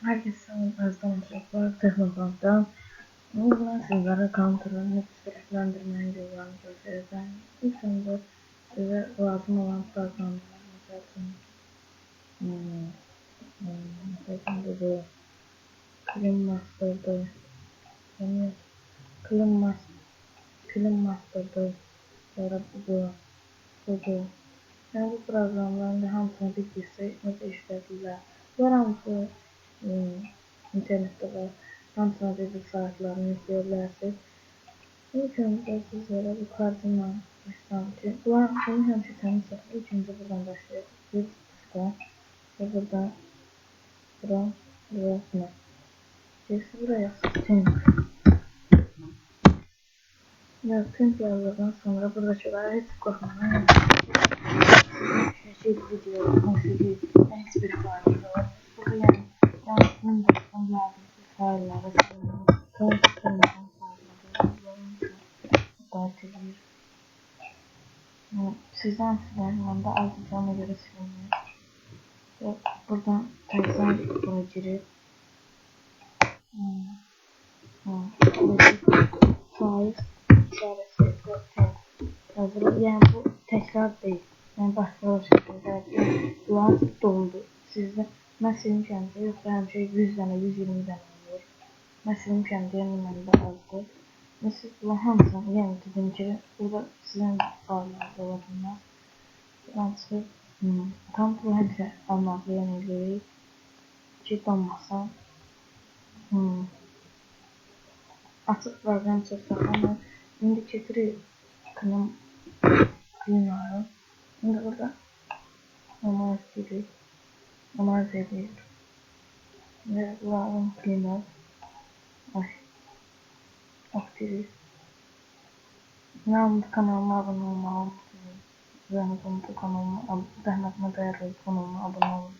Herkese Özlem Çocuklar Teknobank'tan. Bugün sizlere Counter'ın nüfuslendirmenin yollarını göstereceğim. İlk önce size lazım olan programlar, mesela bu Clean Master'da, yani Clean Master'da, sonra bu. Yani bu programların da hamısını bilgisi necə işlədirlər. Bunlar hamısı internetdə var. Hamısına bir saytlarını yükləyə bilərsiniz. İlk öncə sizlərə bu koordinat başlayalım ki, bunlar bunu həmişə tanısaq. İlk öncə buradan başlayaq. Bir diska və buradan buraya Gerisi buraya temp. Ya temp yazdıqdan sonra buradakilara heç qorxmadan şey video, musiki, heç bir fayda var. Burada yəni Windows'un yazdığı faylları silinir. Çalışdırmayan faylları dağıtılır. Sizden silahlarında azıcık ona göre silinir. Ve buradan tekrar buraya girip faiz işarəsi və temp. Yəni bu təkrar deyil. Yəni başqa şəkildə bunlar doldu. Sizdə mən silmişəm ki, yoxsa həmişə 100 dənə, 120 dənə olur. Mən silmişəm deyə məndə azdır. Və siz bunlar hamısını, yəni dedim ki, burada sizin faillərdə ola bilməz. Yəni tam bu həmişə almaqlı yəni eləyirik ki, donmasın. Açıq proqram çıxsa, amma indi keçirik Clean'ları. Şimdi burada Normalize edilir. Ve bunların Clean'ı aktiviz. Ben bu kanalıma abone olmayı unutmayın. Zahmet olun bu kanalıma, zahmetime değerli kanalıma abone olun.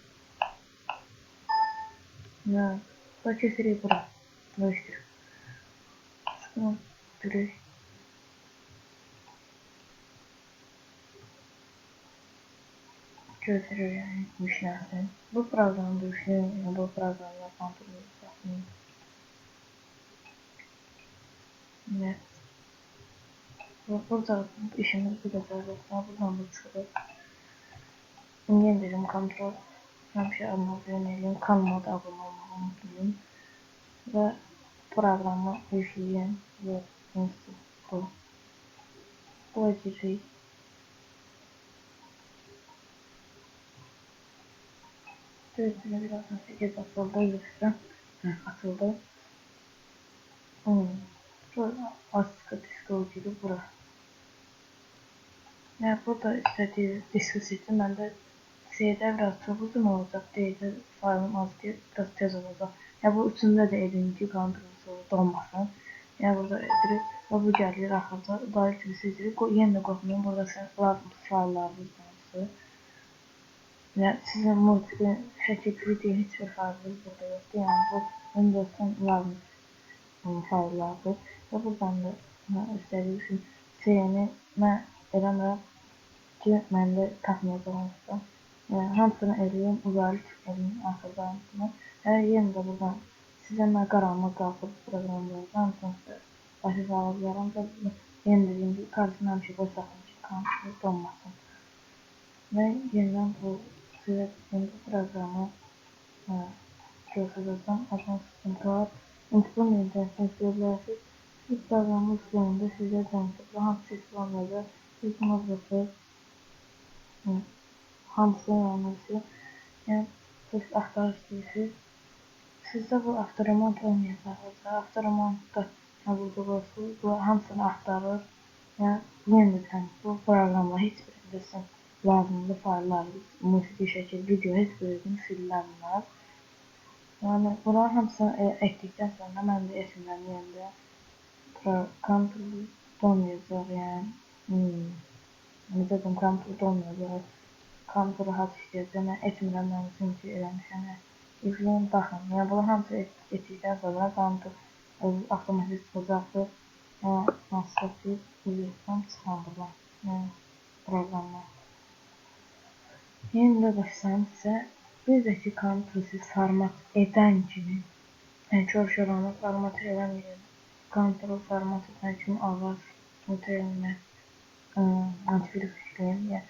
Ve bu kesiri bura. Değiştir. Sıkıntı direkt. Gösterir yani işlersin. Bu programda işleyin, bu programda kontrol edin. Evet. Burada işimiz bu kadar yoksa buradan da çıkıp yeniden kontrol həmişə almaq yönəliyim, kanalıma da abone olmağı unutmayın və proqramı yükləyin və bu girecek. Gözünə birazdan 8 atıldı, yoksa atıldı. Sonra astka disko gibi bura. Yani burada istediğiniz disko seçin. Ben de C'de biraz çok uzun olacak. D'de failım az diye biraz tez olacak. Ya bu üçündə də edin ki, kontrol donmasın. Yani burada direkt bu gəlir axırda daha üçünü seçirik. Yenə də qorxmayın. Burada lazım faillarınız varsa. Yani sizin multi şəkil video heç bir failiniz burada yoxdur. Yani bu Windows'un lazım faillardır. Və buradan da istədiyi üçün C-ni mən eləmirəm ki, məndə tapmayacağım. Yəni hamısını eləyim, uzarıq eləyim axırda hamısını. Yenə də buradan sizə mən qaranlıq qalxıb proqramlardan hamısını başa sala bilərəm və yenə dediyim gibi karşısını həmişə boş saxlayın ki, kontrol donmasın. Və yenidən bu sizə bu proqramı göstərəcəm. Adını sıkıntı var. Unutmayın destekleyebilirsiniz. İlk programın sonunda size tanıtıp hamısı İslamiyada hükümet yapıp hamısı yanlısı. Yani siz aktarırsınız. Sizde bu avtoremont olmayacaqsa, avtoremontta burada olsun, bu hamısını aktarır. Yani yeniden bu programla heç birisi lazımlı failləriniz, musiqi şəkil, video heç birini silinmir. Yani bunlar hamısını etdikdən sonra mən də etmirəm yenə də kontrol olmayacaq yəni necə deyim kontrol olmayacaq kontrol rahat işləyəcək mən etmirəm mən çünki eləmişəm izləyin baxın yəni bunlar hamısı etdikdən sonra kontrol avtomatik çıxacaqdır hansısa ki izləyəcəm çıxandırılan yəni proqramlar yenə də başlayım sizə Bir də ki, konturu format edən kimi, yəni kör-koranı format eləməyib, konturu format edən kimi avaz mütəyyənlə antivirus yükləyim. Yəni,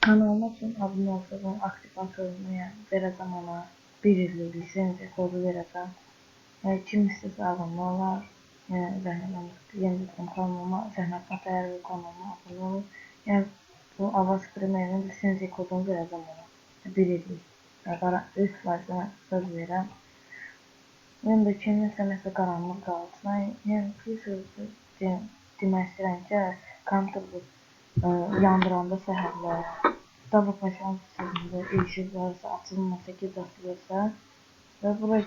kanalıma üçün abunə olsa, bunun aktivatorunu yəni, verəcəm ona. 1 illik lisenziya kodu verəcəm. Yəni, kim istəsə abunə olar. Yəni, yenidən kanalıma, zəhmətinə dəyər və kanalıma abunə olur. Yəni, bu avaz primerinin lisenziya kodunu verəcəm ona. 1 illik. Yəni, 100% söz verirəm. Yəni də kiminsə nəsə qaranlıq qalsın. Yəni, bir sözü demək istəyirəm ki, kompüteri yandıranda səhərlər, kitab oxuyacağım sözündə işıq varsa, açılmasa, gec açılırsa və bura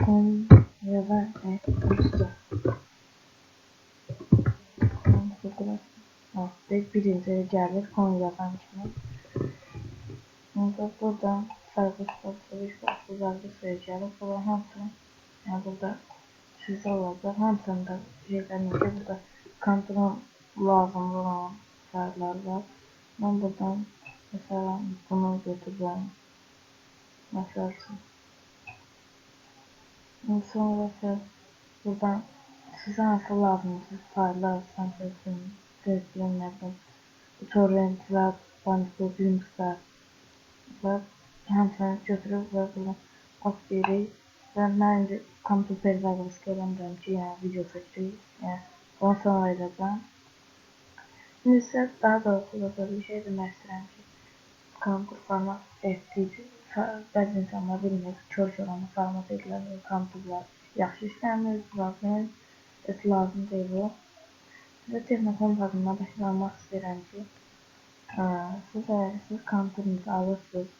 Konya'da birinci gəlir Konya'dan kimi. Buradan fərqli suya gəlir. Bunlar hamısını, yəni burada sizə olacaq. Hamısında şeylərin ki, burada kontrol lazımlı olan fayıllar var. Mən buradan, məsələn, bunu götürürəm. Məsəl üçün. Sonra buradan sizə hansı lazımsız fayıllar sansın, gözləyənlərdən, torrentlər, bandikli, linkslər və hamısını götürüb və buradan off deyirik. Və mən indi kompüter zaqlısı görəmirəm ki, yəni video çəkirik. Yəni, onu sonra edəcəm. İndi isə daha doğrusu da bir şey demək istəyirəm ki, kompüter format etdik. Bəzi insanlar bilmir, kör-koranı format edilər və kompüterlər yaxşı işləmir, lazım deyil o. Və Texnokom adından başlamaq istəyirəm ki, siz kompüterinizi alırsınız,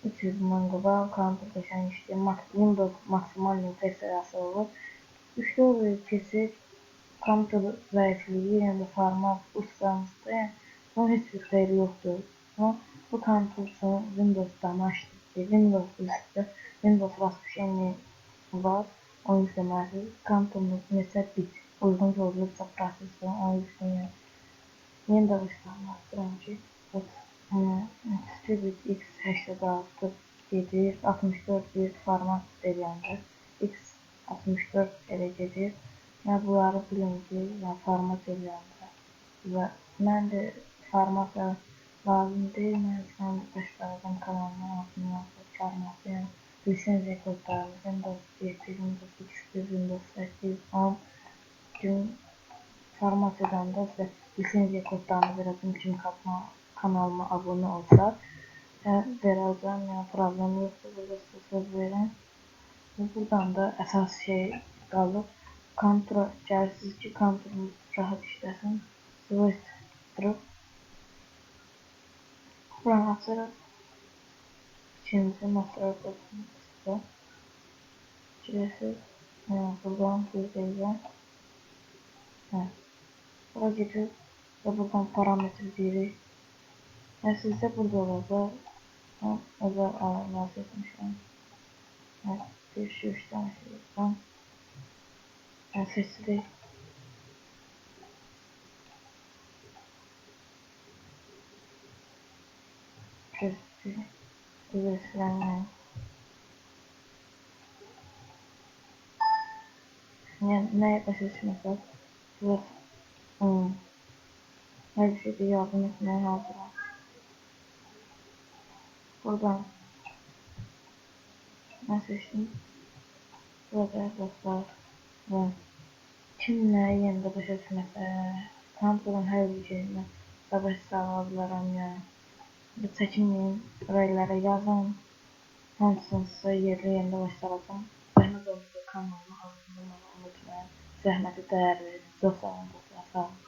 300 bundan qabaq kompüter qəşəng işləyir, Windows maksimal versiyası olur. 3-də olur keçir, kompüter zəifliyir, yəni format uçsanızda, bunun heç bir xeyri yoxdur. Bu kompüter Windows'dan açdır, Windows üstü, Windows vasıfşenli var, onu yükləməlisiniz. Kompüteriniz neçə bit uyğun görülübsə prosesor, onu yükləyək. Yeni də başlamaq istəyirəm ki, Distribute X86 gedir, 64 bit format deyəndə, X64 elə gedir. Yəni, bunları bilin ki, yəni, format edəndə və mən də format lazım deyil, mən sən başlayacağım kanalıma altına formatı, yəni, lisenziya kodlarını, Windows 7, Windows 3, Windows 8, 10 gün format edəndə sizə lisenziya kodlarını verəcəm, kim kanalıma abunə olsa verəcəm, yəni problem yoxdur, burada sizə söz verin. Buradan da əsas şey qalıb, kontura gəlirsiniz ki, konturunuz rahat işləsin, switch durub, buranı açırıq, ikinci nasıl sizə girirsiniz, buradan bir deyəcəm, bura gedir və buradan parametr deyirik. Yəni, sizdə burada olacaq, özel ayarlar seçmişəm. Bir şey işləmişəm. Seçirik. Üzrlərini. Yəni, nəyə başa düşməsək, sizə hər bir şeydə yardım etməyə hazıram. Buradan mən seçdim. Burada dostlar və kim nəyə yenində başa düşməsə, kompüterin hər bir şeyindən qabaq sağla bilərəm, yəni çəkinməyin, rəylərə yazın, hansınızsa yerində başlayacağım. Zəhmət olmasa kanalıma abunə olmağı unutmayın, zəhməti dəyər verin, çox sağ olun dostlar, sağ olun.